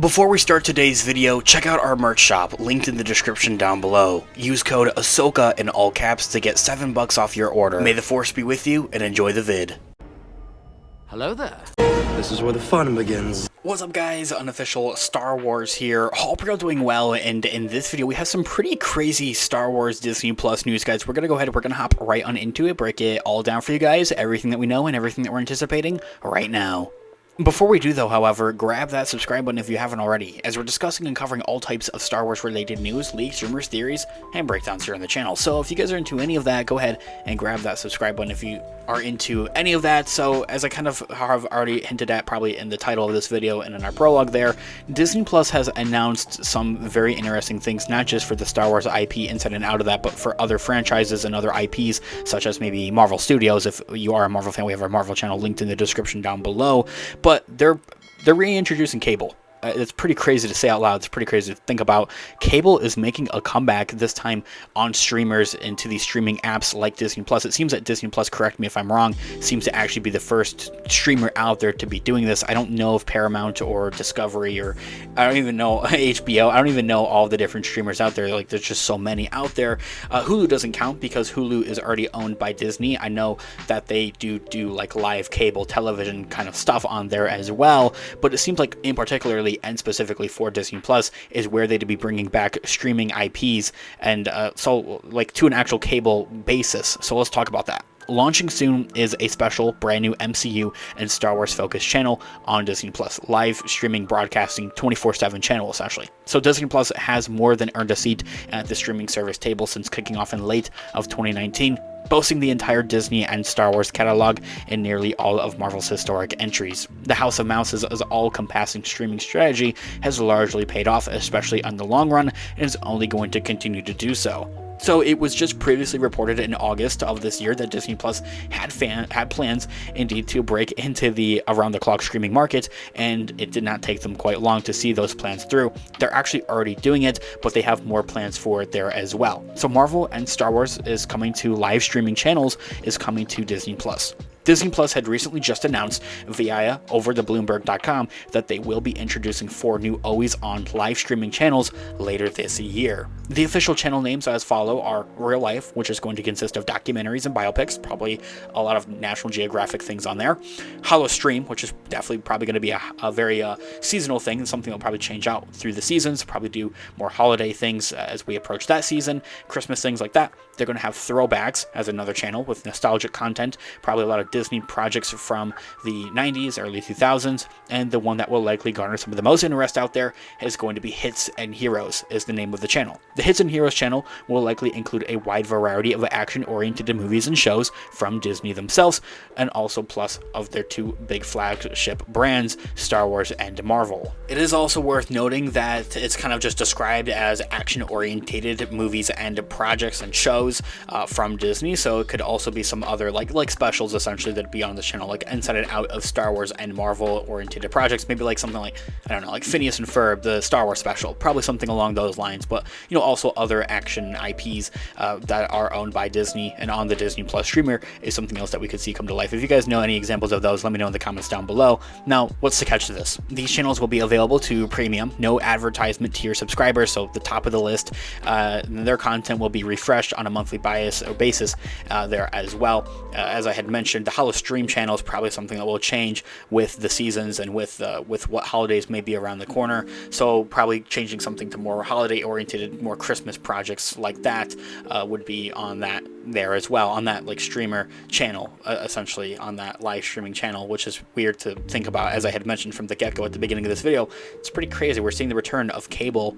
Before we start today's video, check out our merch shop, linked in the description down below. Use code Ahsoka in all caps to get $7 off your order. May the Force be with you, and enjoy the vid. Hello there. This is where the fun begins. What's up guys, unofficial Star Wars here. Hope you're all doing well, and in this video we have some pretty crazy Star Wars Disney Plus news, guys. We're gonna go ahead, we're gonna hop right on into it, break it all down for you guys, everything that we know and everything that we're anticipating right now. Before we do though, however, grab that subscribe button if you haven't already, as we're discussing and covering all types of Star Wars related news, leaks, rumors, theories, and breakdowns here on the channel. So if you guys are into any of that, go ahead and grab that subscribe button if you are into any of that. So as I kind of have already hinted at probably in the title of this video and in our prologue there, Disney Plus has announced some very interesting things, not just for the Star Wars IP inside and out of that, but for other franchises and other IPs, such as maybe Marvel Studios. If you are a Marvel fan, we have our Marvel channel linked in the description down below. But they're reintroducing cable. It's pretty crazy to say out loud. It's pretty crazy to think about. Cable is making a comeback, this time on streamers into these streaming apps like Disney Plus. It seems that Disney Plus, correct me if I'm wrong, seems to actually be the first streamer out there to be doing this. I don't know if Paramount or Discovery, or I don't even know HBO. I don't even know all the different streamers out there. Like, there's just so many out there. Hulu doesn't count because Hulu is already owned by Disney. I know that they do like live cable television kind of stuff on there as well, but it seems like in particularly and specifically for Disney Plus is where they'd be bringing back streaming IPs, and so like to an actual cable basis. So let's talk about that. Launching soon is a special brand new MCU and Star Wars focused channel on Disney Plus, live streaming broadcasting 24/7 channel essentially. So Disney Plus has more than earned a seat at the streaming service table since kicking off in late of 2019, boasting the entire Disney and Star Wars catalog in nearly all of Marvel's historic entries. The House of Mouse's all-compassing streaming strategy has largely paid off, especially on the long run, and is only going to continue to do so. So it was just previously reported in August of this year that Disney Plus had plans indeed to break into the around-the-clock streaming market, and it did not take them quite long to see those plans through. They're actually already doing it, but they have more plans for it there as well. So Marvel and Star Wars is coming to live streaming channels, is coming to Disney Plus. Disney Plus had recently just announced via over the Bloomberg.com that they will be introducing 4 new always-on live streaming channels later this year. The official channel names as follow are Real Life, which is going to consist of documentaries and biopics, probably a lot of National Geographic things on there. Holo Stream, which is definitely probably going to be a very seasonal thing, and something that will probably change out through the seasons, probably do more holiday things as we approach that season, Christmas things like that. They're going to have Throwbacks as another channel with nostalgic content, probably a lot of Disney projects from the 90s, early 2000s, and the one that will likely garner some of the most interest out there is going to be Hits and Heroes, is the name of the channel. The Hits and Heroes channel will likely include a wide variety of action-oriented movies and shows from Disney themselves, and also plus of their 2 big flagship brands, Star Wars and Marvel. It is also worth noting that it's kind of just described as action-oriented movies and projects and shows from Disney, so it could also be some other like specials essentially that be on the channel, like inside and out of Star Wars and Marvel oriented projects, maybe like something like, I don't know, like Phineas and Ferb, the Star Wars special, probably something along those lines. But you know, also other action IPs that are owned by Disney and on the Disney Plus streamer is something else that we could see come to life. If you guys know any examples of those, let me know in the comments down below. Now, what's the catch to this? These channels will be available to premium, no advertisement tier subscribers, so the top of the list. Their content will be refreshed on a monthly basis there as well. As I had mentioned, the Holo Stream channel is probably something that will change with the seasons and with what holidays may be around the corner. So probably changing something to more holiday-oriented, more Christmas projects like that would be on that there as well, on that like streamer channel, essentially on that live streaming channel, which is weird to think about. As I had mentioned from the get-go at the beginning of this video, it's pretty crazy. We're seeing the return of cable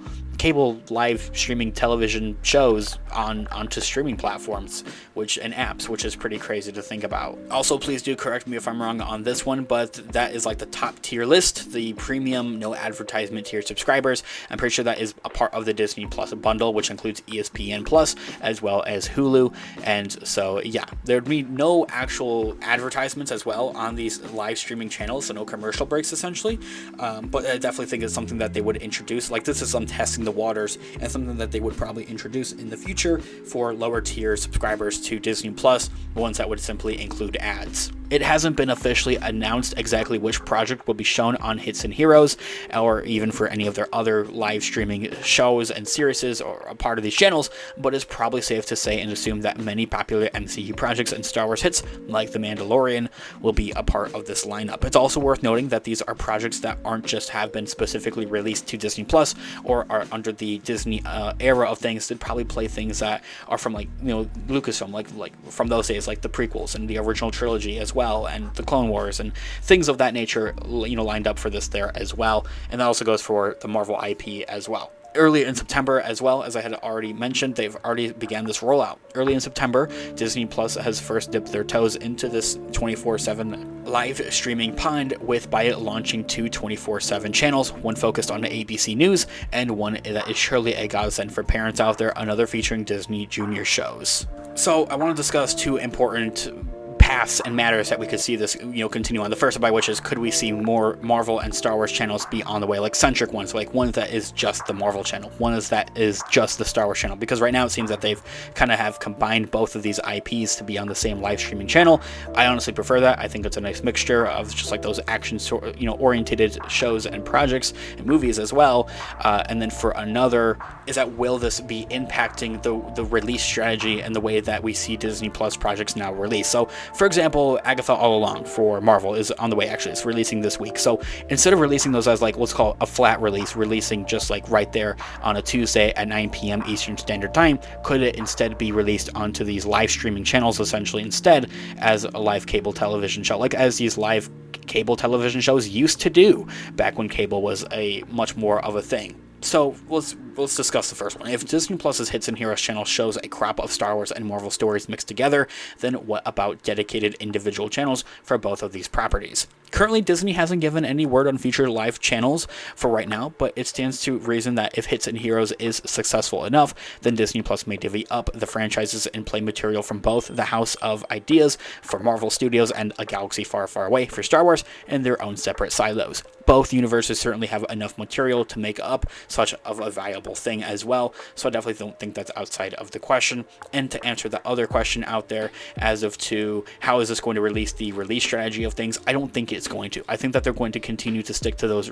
live streaming television shows onto streaming platforms, and apps, which is pretty crazy to think about. Also, please do correct me if I'm wrong on this one, but that is like the top tier list, the premium no advertisement tier subscribers. I'm pretty sure that is a part of the Disney Plus bundle, which includes ESPN Plus as well as Hulu. And so yeah, there'd be no actual advertisements as well on these live streaming channels, so no commercial breaks essentially. But I definitely think it's something that they would introduce. Like, this is some testing the waters and something that they would probably introduce in the future for lower tier subscribers to Disney Plus, ones that would simply include ads ads. It hasn't been officially announced exactly which project will be shown on Hits and Heroes, or even for any of their other live streaming shows and series or a part of these channels, but it's probably safe to say and assume that many popular MCU projects and Star Wars hits, like The Mandalorian, will be a part of this lineup. It's also worth noting that these are projects that aren't just have been specifically released to Disney Plus or are under the Disney era of things. They'd probably play things that are from, like, you know, Lucasfilm, like from those days, like the prequels and the original trilogy as well, and the Clone Wars and things of that nature, you know, lined up for this there as well. And that also goes for the Marvel IP as well. Early in September, as well, as I had already mentioned, they've already began this rollout. Early in September, Disney Plus has first dipped their toes into this 24/7 live streaming pond by launching two 24/7 channels, one focused on ABC News and one that is surely a godsend for parents out there, another featuring Disney Junior shows. So I want to discuss two important paths and matters that we could see this, you know, continue on. The first by which is, could we see more Marvel and Star Wars channels be on the way, like centric ones, like one that is just the Marvel channel, one is that is just the Star Wars channel, because right now it seems that they've kind of have combined both of these IPs to be on the same live streaming channel. I honestly prefer that. I think it's a nice mixture of just like those action, you know, oriented shows and projects and movies as well. And then for another is that, will this be impacting the release strategy and the way that we see Disney Plus projects now release? So for example, Agatha All Along for Marvel is on the way. Actually, it's releasing this week. So instead of releasing those as, like, let's call it a flat release, releasing just like right there on a Tuesday at 9 p.m. Eastern Standard Time, could it instead be released onto these live streaming channels, essentially instead as a live cable television show, like as these live cable television shows used to do back when cable was a much more of a thing? So let's discuss the first one. If Disney Plus's Hits and Heroes channel shows a crop of Star Wars and Marvel stories mixed together, then what about dedicated individual channels for both of these properties? Currently, Disney hasn't given any word on future live channels for right now, but it stands to reason that if Hits and Heroes is successful enough, then Disney Plus may divvy up the franchises and play material from both the House of Ideas for Marvel Studios and A Galaxy Far, Far Away for Star Wars in their own separate silos. Both universes certainly have enough material to make up such of a viable thing as well, so I definitely don't think that's outside of the question. And to answer the other question out there as of to how is this going to release the release strategy of things, I don't think it's going to. I think that they're going to continue to stick to those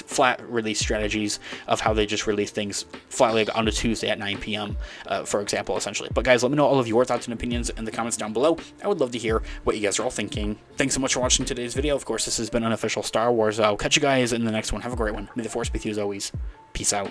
flat release strategies of how they just release things flatly on a Tuesday at 9 p.m., for example, essentially. But guys, let me know all of your thoughts and opinions in the comments down below. I would love to hear what you guys are all thinking. Thanks so much for watching today's video. Of course, this has been Unofficial Star Wars. I'll catch you guys in the next one. Have a great one. May the Force be with you as always. Peace out.